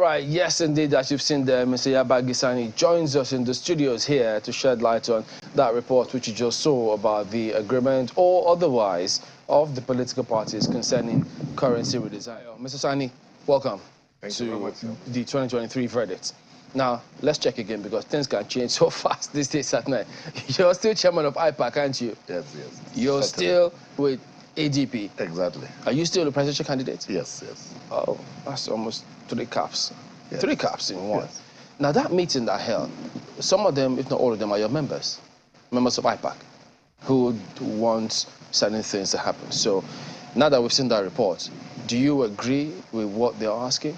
right, yes, indeed, as you've seen there, Mr. Yabagi joins us in the studios here to shed light on that report which you just saw about the agreement or otherwise of the political parties concerning currency redesign. Mr. Sani, welcome to the 2023 verdict. Now, let's check again because things can change so fast these days at night. You're still chairman of IPAC, aren't you? Yes, yes. You're still with ADP. Exactly. Are you still a presidential candidate? Yes, yes. Oh, that's almost 3 caps. Yes. 3 caps in one. Yes. Now, that meeting that held, some of them, if not all of them, are your members of IPAC, who want certain things to happen. So, now that we've seen that report, do you agree with what they're asking?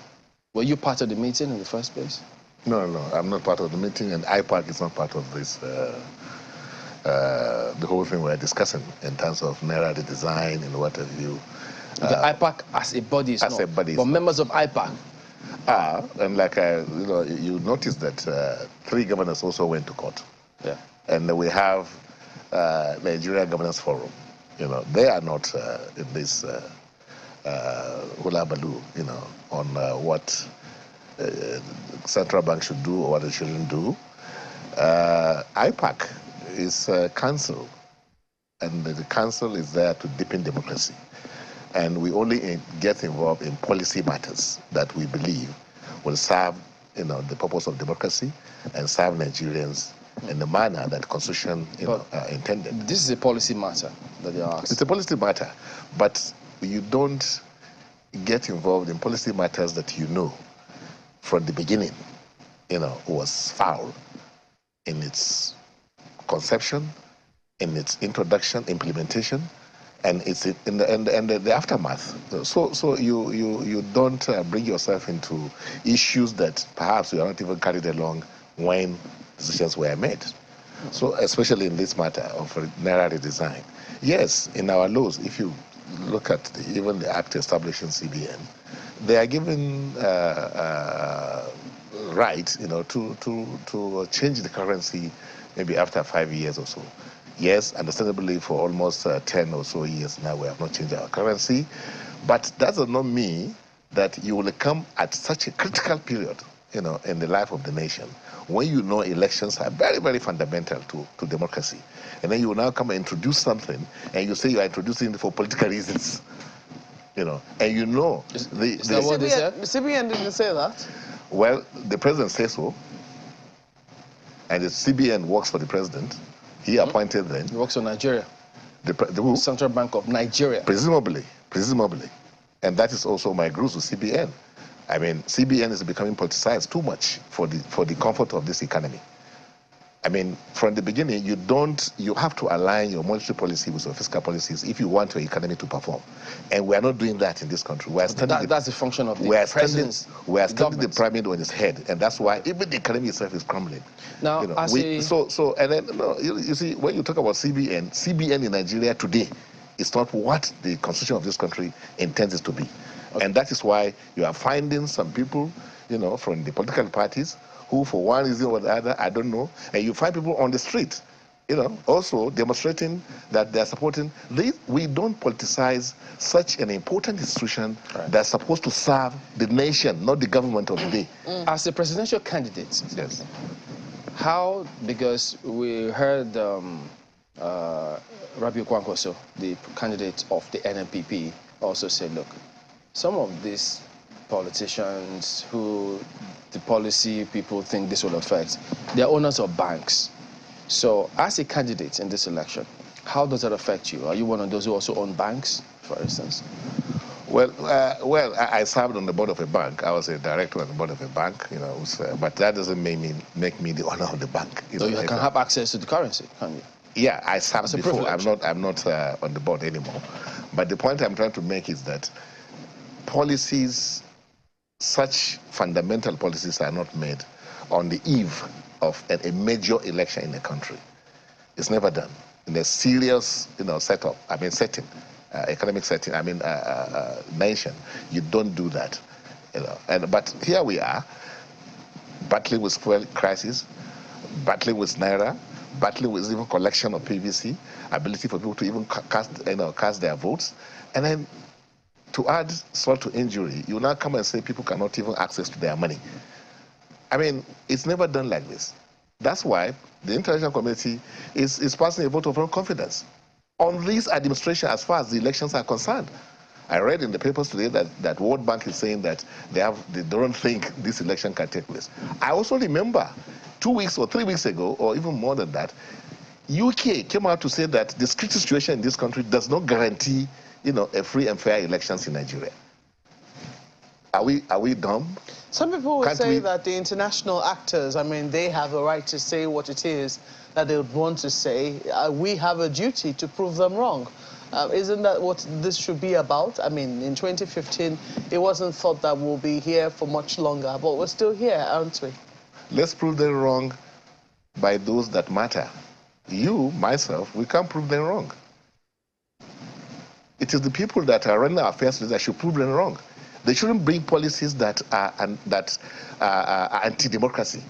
Were you part of the meeting in the first place? No, I'm not part of the meeting, and IPAC is not part of this, the whole thing we're discussing in terms of Naira redesign and what have you. The IPAC as a body is as not, a body but members of IPAC are. And like, you notice that 3 governors also went to court. Yeah. And we have Nigeria Governance Forum. They are not in this hula baloo, on what central bank should do or what it shouldn't do. IPAC is a council, and the council is there to deepen democracy. And we only get involved in policy matters that we believe will serve the purpose of democracy and serve Nigerians in the manner that the Constitution intended. This is a policy matter that they are asking. It's a policy matter, but you don't get involved in policy matters that from the beginning, was foul in its conception, in its introduction, implementation, and it's in the aftermath. So you don't bring yourself into issues that perhaps you are not even carried along when decisions were made. So especially in this matter of Naira redesign. Yes, in our laws, if you look at even the act establishing CBN, they are given right, to change the currency maybe after 5 years or so. Yes, understandably, for almost 10 or so years now, we have not changed our currency. But that does not mean that you will come at such a critical period, in the life of the nation, when elections are very, very fundamental to democracy. And then you will now come and introduce something, and you say you are introducing it for political reasons. And Is that what they said? CBN didn't say that. Well, the president says so. And the CBN works for the president. He appointed then. He works for Nigeria. The who? Central Bank of Nigeria. Presumably. And that is also my growth with CBN. I mean, CBN is becoming politicized too much for the comfort of this economy. I mean, from the beginning, you have to align your monetary policy with your fiscal policies if you want your economy to perform. And we are not doing that in this country. That's the function of the president's We are standing the pyramid on its head, and that's why even the economy itself is crumbling. Now, you see, when you talk about CBN in Nigeria today is not what the constitution of this country intends it to be. Okay. And that is why you are finding some people, from the political parties who, for one reason or the other, I don't know, and you find people on the street, also demonstrating that they're supporting. We don't politicize such an important institution that's supposed to serve the nation, not the government of the day. As a presidential candidate, yes. How, because we heard Rabiu Kwankwaso, the candidate of the NNPP, also said, look, some of these politicians who the policy people think this will affect, they're owners of banks. So as a candidate in this election, how does that affect you? Are you one of those who also own banks, for instance? Well, I served on the board of a bank. I was a director on the board of a bank, but that doesn't make me the owner of the bank. So you can have access to the currency, can you? Yeah, I served before. Privilege. I'm not on the board anymore. But the point I'm trying to make is that policies, such fundamental policies, are not made on the eve of a major election in the country. It's never done in a serious, setting, economic setting. Nation. You don't do that, But here we are, battling with fuel crisis, battling with Naira, battling with even collection of PVC, ability for people to even cast their votes, and then to add salt to injury, you now come and say people cannot even access to their money. I mean, it's never done like this. That's why the international community is passing a vote of confidence on this administration as far as the elections are concerned. I read in the papers today that World Bank is saying that they don't think this election can take place. I also remember 2 weeks or 3 weeks ago, or even more than that, UK came out to say that the security situation in this country does not guarantee, a free and fair elections in Nigeria. Are we dumb? Some people will say that the international actors, I mean, they have a right to say what it is that they would want to say. We have a duty to prove them wrong. Isn't that what this should be about? I mean, in 2015, it wasn't thought that we'll be here for much longer, but we're still here, aren't we? Let's prove them wrong by those that matter. You, myself, we can't prove them wrong. It is the people that are running our affairs that should prove them wrong. They shouldn't bring policies that are anti-democracy,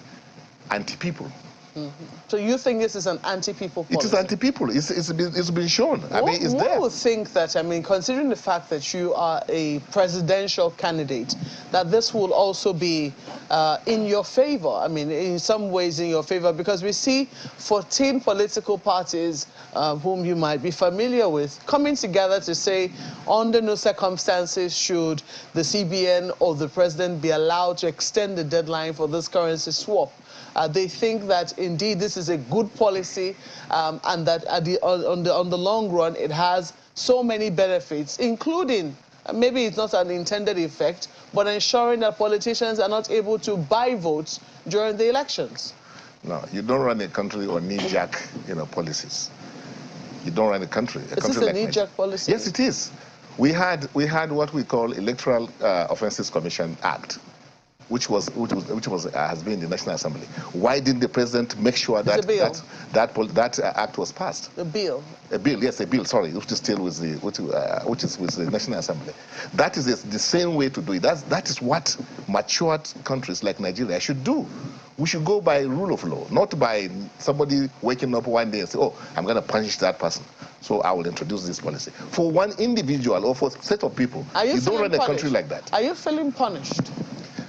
anti-people. Mm-hmm. So you think this is an anti-people policy? It is anti-people. It's been shown. I mean, it's there. One would think that, I mean, considering the fact that you are a presidential candidate, that this will also be in your favor. I mean, in some ways in your favor, because we see 14 political parties whom you might be familiar with coming together to say, under no circumstances should the CBN or the president be allowed to extend the deadline for this currency swap. They think that indeed this is a good policy and that on the long run it has so many benefits, including, maybe it's not an intended effect, but ensuring that politicians are not able to buy votes during the elections. No, you don't run a country on knee-jerk, policies. You don't run a country. Is this a knee-jerk policy? Yes, it is. We had what we call Electoral Offenses Commission Act, which has been in the National Assembly. Why didn't the president make sure that that act was passed? A bill. A bill, yes, a bill. Sorry, which is still with the National Assembly. That is the same way to do it. That is what matured countries like Nigeria should do. We should go by rule of law, not by somebody waking up one day and say, "Oh, I'm going to punish that person, so I will introduce this policy." For one individual or for a set of people, you don't run a country like that. Are you feeling punished?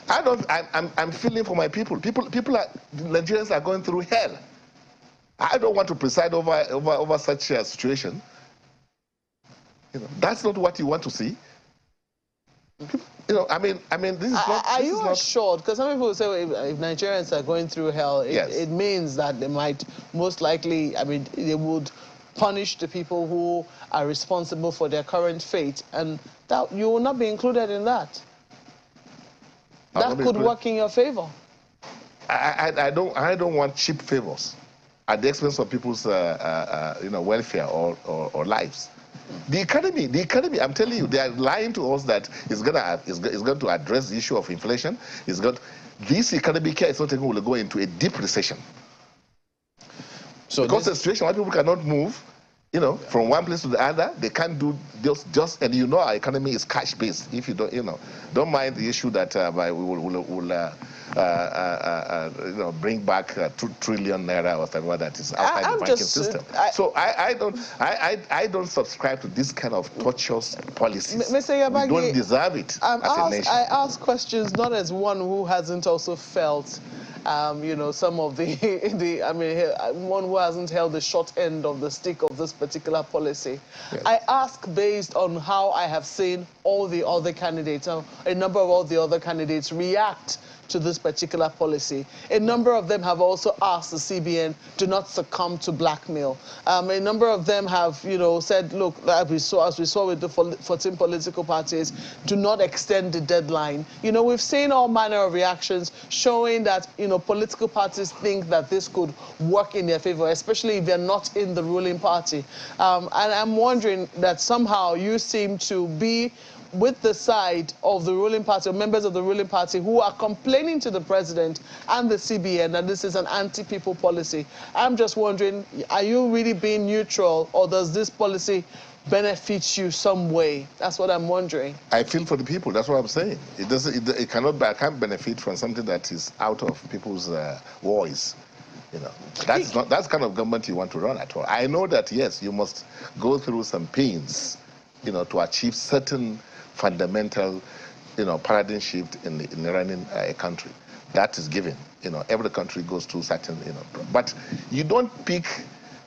I'm feeling for my people. Nigerians are going through hell. I don't want to preside over such a situation. That's not what you want to see. I mean, this is not. Are you assured? Because some people say, well, if Nigerians are going through hell, it means that they might most likely. I mean, they would punish the people who are responsible for their current fate, and that you will not be included in that. That could work in your favor. I don't want cheap favors at the expense of people's welfare or lives. The economy. I'm telling you, they are lying to us that it's going to address the issue of inflation. This economic care is not will go into a deep recession. So because the situation where people cannot move, from one place to the other, they can't do and our economy is cash based. If you don't mind the issue that we will bring back 2 trillion naira or whatever that is outside the banking system. So I don't subscribe to this kind of tortuous policies. Mr. Yabagi, we don't deserve it as a nation. I ask questions not as one who hasn't also felt some of one who hasn't held the short end of the stick of this particular policy. Yes. I ask based on how I have seen all the other candidates, a number of all the other candidates react to this particular policy. A number of them have also asked the CBN to not succumb to blackmail. A number of them have, said, look, as we saw with the 14 political parties, do not extend the deadline. We've seen all manner of reactions showing that, political parties think that this could work in their favor, especially if they're not in the ruling party. And I'm wondering that somehow you seem to be with the side of the ruling party, or members of the ruling party, who are complaining to the president and the CBN that this is an anti-people policy. I'm just wondering, are you really being neutral, or does this policy benefit you some way? That's what I'm wondering. I feel for the people. That's what I'm saying. I can't benefit from something that is out of people's voice. That's the kind of government you want to run at all. I know that, yes, you must go through some pains, to achieve certain fundamental, paradigm shift in running a country. That is given. Every country goes through certain, but you don't pick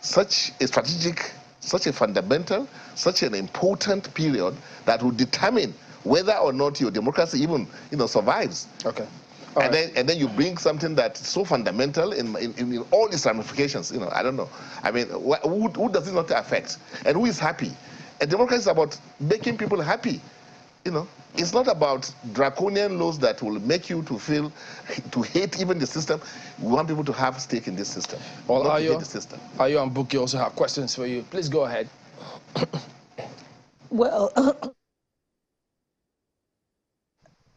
such a strategic, such a fundamental, such an important period that will determine whether or not your democracy even, survives. Okay. And then you bring something that's so fundamental in all its ramifications. I don't know. I mean, who does it not affect? And who is happy? And democracy is about making people happy. It's not about draconian laws that will make you to hate even the system. We want people to have stake in this system. Well, Ayo and Buki also have questions for you. Please go ahead. Well,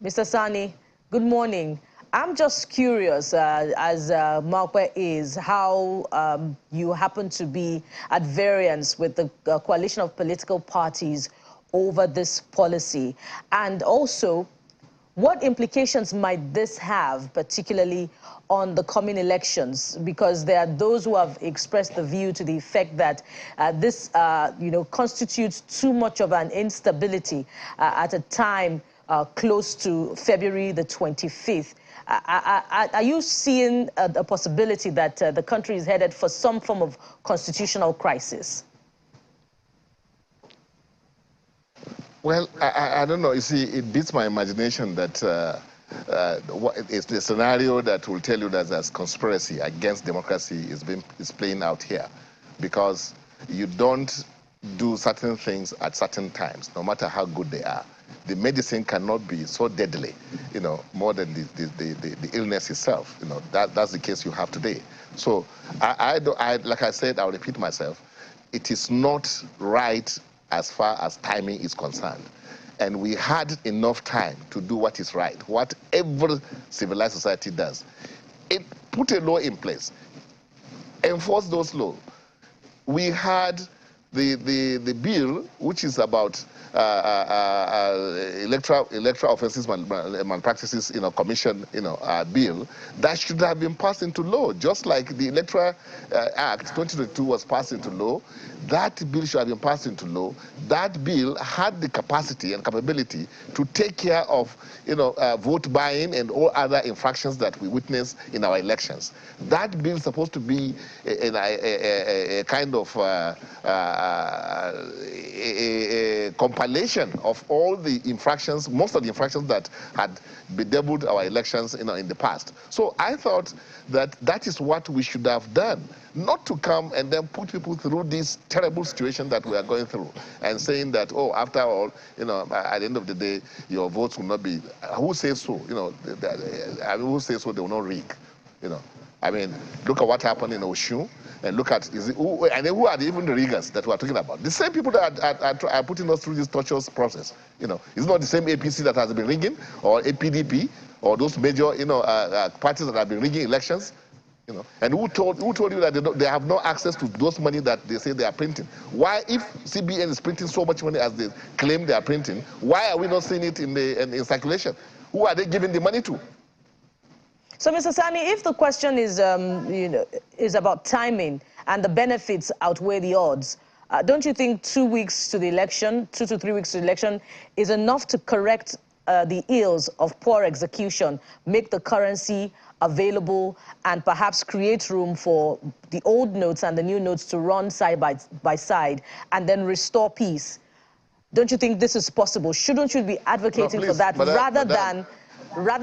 Mr. Sani, good morning. I'm just curious, as Markwe is, how you happen to be at variance with the coalition of political parties over this policy, and also what implications might this have, particularly on the coming elections, because there are those who have expressed the view to the effect that this constitutes too much of an instability at a time close to February the 25th. Are you seeing a possibility that the country is headed for some form of constitutional crisis? Well, I don't know. You see, it beats my imagination that it's the scenario that will tell you that there's conspiracy against democracy is playing out here, because you don't do certain things at certain times, no matter how good they are. The medicine cannot be so deadly, more than the illness itself. That's the case you have today. So like I said, I'll repeat myself. It is not right as far as timing is concerned. And we had enough time to do what is right, what every civilized society does. Put a law in place, enforce those laws. We had the bill, which is about electoral offenses malpractices, commission, bill that should have been passed into law, just like the Electoral Act 2022 was passed into law. That bill should have been passed into law. That bill had the capacity and capability to take care of, vote buying and all other infractions that we witness in our elections. That bill is supposed to be a kind of a compilation of all the infractions, most of the infractions that had bedeviled our elections, in the past. So I thought that is what we should have done, not to come and then put people through this terrible situation that we are going through and saying that, oh, after all, at the end of the day, your votes will not be. Who says so? Who says so? They will not rig. I mean, look at what happened in Oshun, and look at who are even the riggers that we are talking about? The same people that are putting us through this torturous process. It's not the same APC that has been rigging, or APDP, or those major parties that have been rigging elections. And who told you that they have no access to those money that they say they are printing? Why, if CBN is printing so much money as they claim they are printing, why are we not seeing it in circulation? Who are they giving the money to? So, Mr. Sani, if the question is, is about timing and the benefits outweigh the odds, don't you think 2 weeks to the election, 2 to 3 weeks to the election, is enough to correct the ills of poor execution, make the currency available, and perhaps create room for the old notes and the new notes to run side by side, and then restore peace? Don't you think this is possible? Shouldn't you be advocating for that rather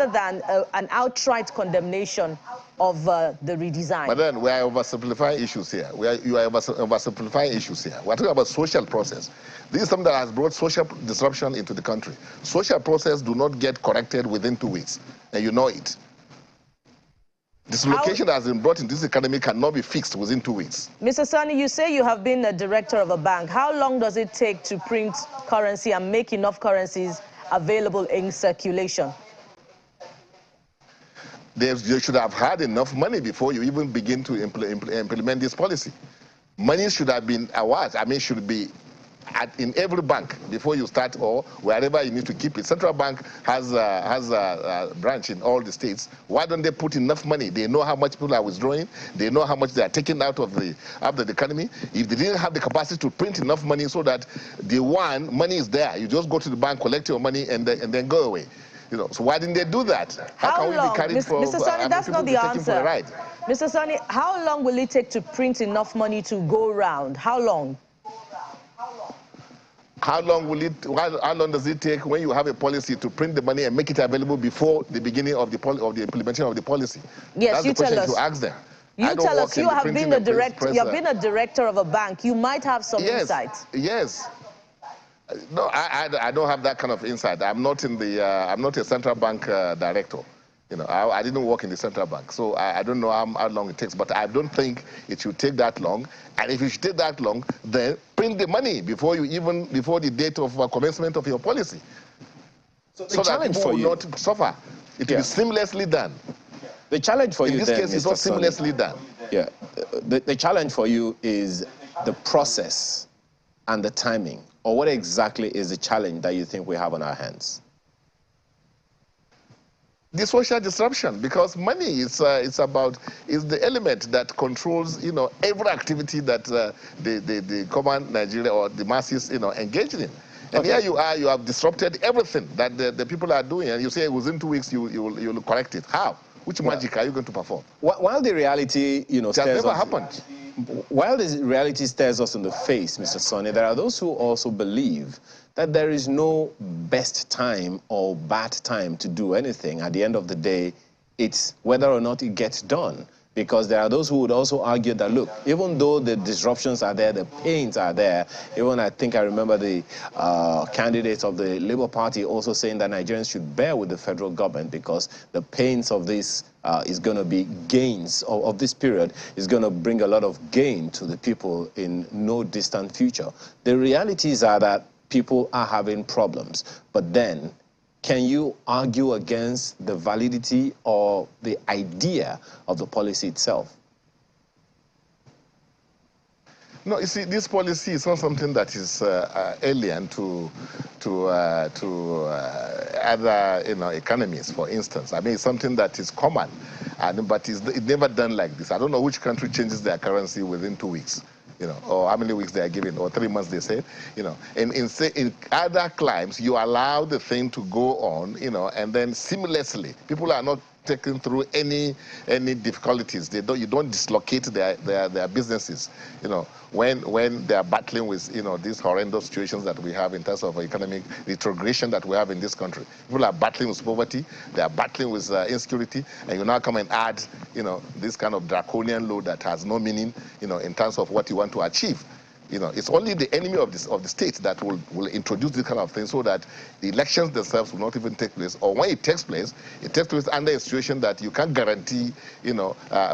than an outright condemnation of the redesign? But then we are oversimplifying issues here. You are oversimplifying issues here. We are talking about social process. This is something that has brought social disruption into the country. Social process do not get corrected within 2 weeks, and you know it. Dislocation that has been brought into this economy cannot be fixed within 2 weeks. Mr. Sani, you say you have been a director of a bank. How long does it take to print currency and make enough currencies available in circulation? They should have had enough money before you even begin to implement this policy. Money should have been awarded. I mean, should be in every bank before you start, or wherever you need to keep it. Central Bank has a branch in all the states. Why don't they put enough money? They know how much people are withdrawing. They know how much they are taking out of the economy. If they didn't have the capacity to print enough money so that money is there, you just go to the bank, collect your money, and then go away. So why didn't they do that? How can long? we be carried for, Mr. Sonny, that's not the answer. Mr. Sonny, how long will it take to print enough money to go round? How long? How long does it take when you have a policy to print the money and make it available before the beginning of the implementation of the policy? Yes, that's you the question tell us. You ask them. You tell us. You have been you have been a director of a bank. You might have some insight. Yes. No, I don't have that kind of insight. I'm not a central bank director. I didn't work in the central bank, so I don't know how long it takes. But I don't think it should take that long. And if it should take that long, then print the money before the date of commencement of your policy, so that people will not suffer. It will be seamlessly done. The challenge for you, in this case, it's not seamlessly done. Yeah, the challenge for you is the process and the timing. Or what exactly is the challenge that you think we have on our hands? The social disruption, because money is the element that controls every activity that the common Nigeria or the masses engage in. And here you have disrupted everything that the people are doing, and you say within 2 weeks you'll correct it. How? Which magic are you going to perform? While the reality it has never happened. While the reality stares us in the face, Mr. Sonny, there are those who also believe that there is no best time or bad time to do anything. At the end of the day, it's whether or not it gets done. Because there are those who would also argue that, look, even though the disruptions are there, the pains are there, even I think I remember the candidates of the Labour Party also saying that Nigerians should bear with the federal government because the pains of this is going to be gains of this period is going to bring a lot of gain to the people in no distant future. The realities are that people are having problems, but then can you argue against the validity or the idea of the policy itself? No, you see, this policy is not something that is alien to other economies, for instance. I mean, it's something that is common, but it's never done like this. I don't know which country changes their currency within 2 weeks. Or how many weeks they are given, or 3 months they said, in other climes, you allow the thing to go on, and then seamlessly, people are not taken through any difficulties. You don't dislocate their businesses, when they are battling with, these horrendous situations that we have in terms of economic retrogression that we have in this country. People are battling with poverty, they are battling with insecurity, and you now come and add, this kind of draconian law that has no meaning, in terms of what you want to achieve. It's only the enemy of the state that will introduce this kind of thing so that the elections themselves will not even take place. Or when it takes place under a situation that you can't guarantee,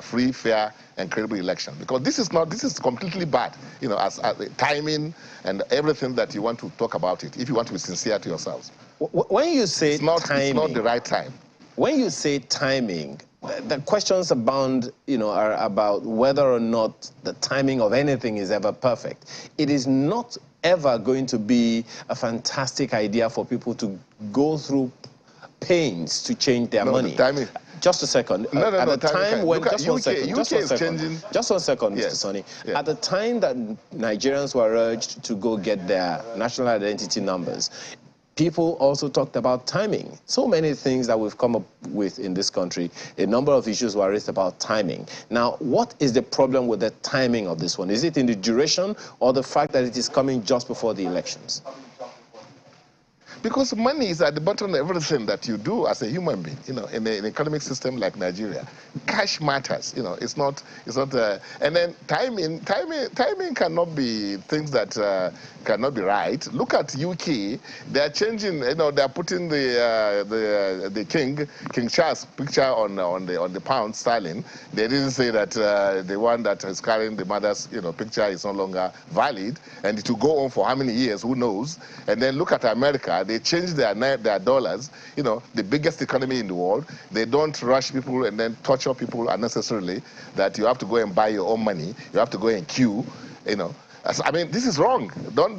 free, fair, and credible election. Because this is completely bad, as timing and everything that you want to talk about it, if you want to be sincere to yourselves. When you say timing, it's not the right time. When you say timing, the questions abound, are about whether or not the timing of anything is ever perfect. It is not ever going to be a fantastic idea for people to go through pains to change their money. The timing. Just a second. No, at the time when, just one second, Mr. Sonny. Yeah. At the time that Nigerians were urged to go get their national identity numbers, people also talked about timing. So many things that we've come up with in this country, a number of issues were raised about timing. Now, what is the problem with the timing of this one? Is it in the duration or the fact that it is coming just before the elections? Because money is at the bottom of everything that you do as a human being, in an economic system like Nigeria. Cash matters, it's not, and then timing cannot be things that cannot be right. Look at UK, they are changing, they are putting the King Charles picture on the pound sterling. They didn't say that the one that is carrying the mother's, picture is no longer valid, and it will go on for how many years, who knows. And then look at America, they change their dollars, the biggest economy in the world. They don't rush people and then torture people unnecessarily, that you have to go and buy your own money, you have to go and queue, I mean, this is wrong. Don't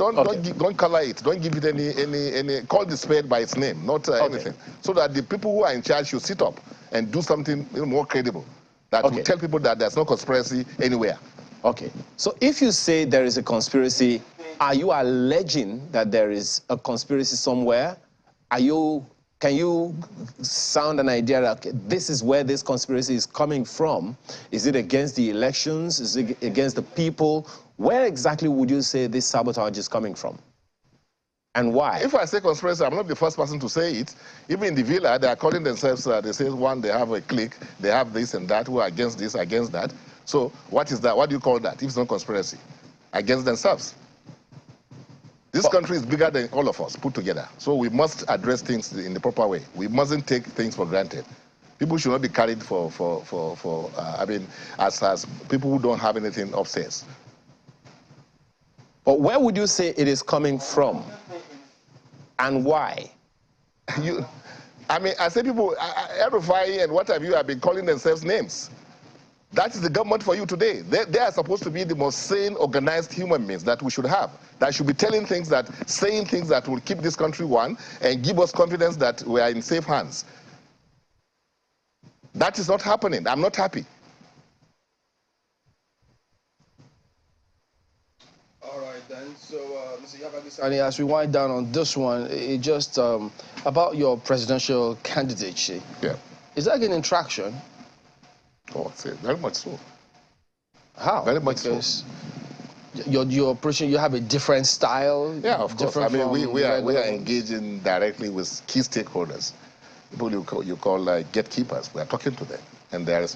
color it. Don't give it any. Call the spade by its name, not anything. So that the people who are in charge should sit up and do something more credible. That will tell people that there's no conspiracy anywhere. Okay. So if you say there is a conspiracy, are you alleging that there is a conspiracy somewhere? Can you sound an idea that this is where this conspiracy is coming from? Is it against the elections? Is it against the people? Where exactly would you say this sabotage is coming from? And why? If I say conspiracy, I'm not the first person to say it. Even in the villa, they are calling themselves, they say one, they have a clique, they have this and that, who are against this, against that. So what is that? What do you call that if it's not conspiracy? Against themselves. This country is bigger than all of us put together. So we must address things in the proper way. We mustn't take things for granted. People should not be carried I mean, as people who don't have anything upstairs. But where would you say it is coming from? And why? I mean, I say people, RFI and what have you have been calling themselves names. That is the government for you today. They are supposed to be the most sane, organized human beings that we should have. That should be saying things that will keep this country one and give us confidence that we are in safe hands. That is not happening. I'm not happy. All right, then. So, Mr. Yabagi, as we wind down on this one, it just about your presidential candidacy. Yeah. Is that getting traction? Oh, I'd say very much so. How? Very much because your operation, you have a different style. Yeah, of course. I mean, we are engaging directly with key stakeholders, people you call gatekeepers. We are talking to them, and they're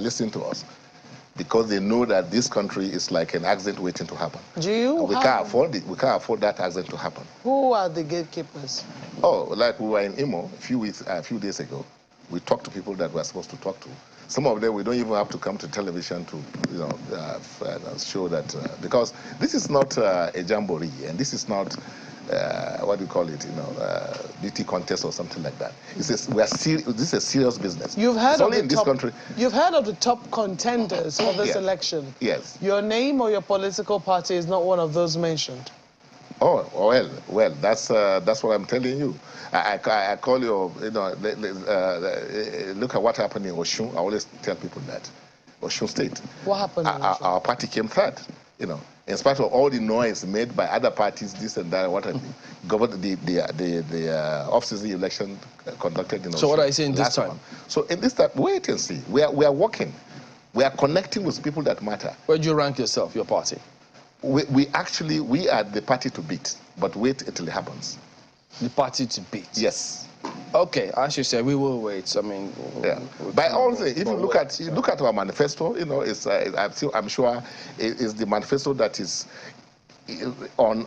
listening to us because they know that this country is like an accident waiting to happen. We can't afford it. We can't afford that accident to happen. Who are the gatekeepers? Oh, like we were in Imo a few days ago. We talked to people that we're supposed to talk to. Some of them we don't even have to come to television to, show that because this is not a jamboree and this is not what do you call it, beauty contest or something like that. This is a serious business. You've heard of this country. You've heard of the top contenders for this election. Yes. Your name or your political party is not one of those mentioned. Oh well, that's what I'm telling you. I call you, look at what happened in Osun. I always tell people that. Osun State. What happened in Osun? Our party came third, in spite of all the noise made by other parties, this and that, what have you. The off-season election conducted in Osun. So what are you saying this time? So in this time, wait and see. We are working. We are connecting with people that matter. Where do you rank yourself, your party? We are the party to beat, but wait until it happens. The party to beat? Yes. Okay, as you said, we will wait. I mean, by all things, if you look at our manifesto, it's I'm sure it's the manifesto that is on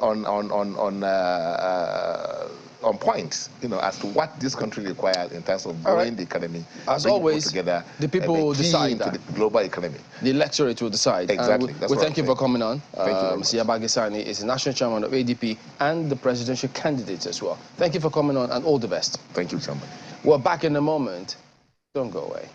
point, as to what this country requires in terms of growing the economy. As always, together, the people will decide that. The global economy. The electorate will decide. Exactly. We thank you for coming on. Thank you very much. Mr. Yabagi is the national chairman of ADP and the presidential candidate as well. Thank you for coming on and all the best. Thank you, Chairman. We're back in a moment. Don't go away.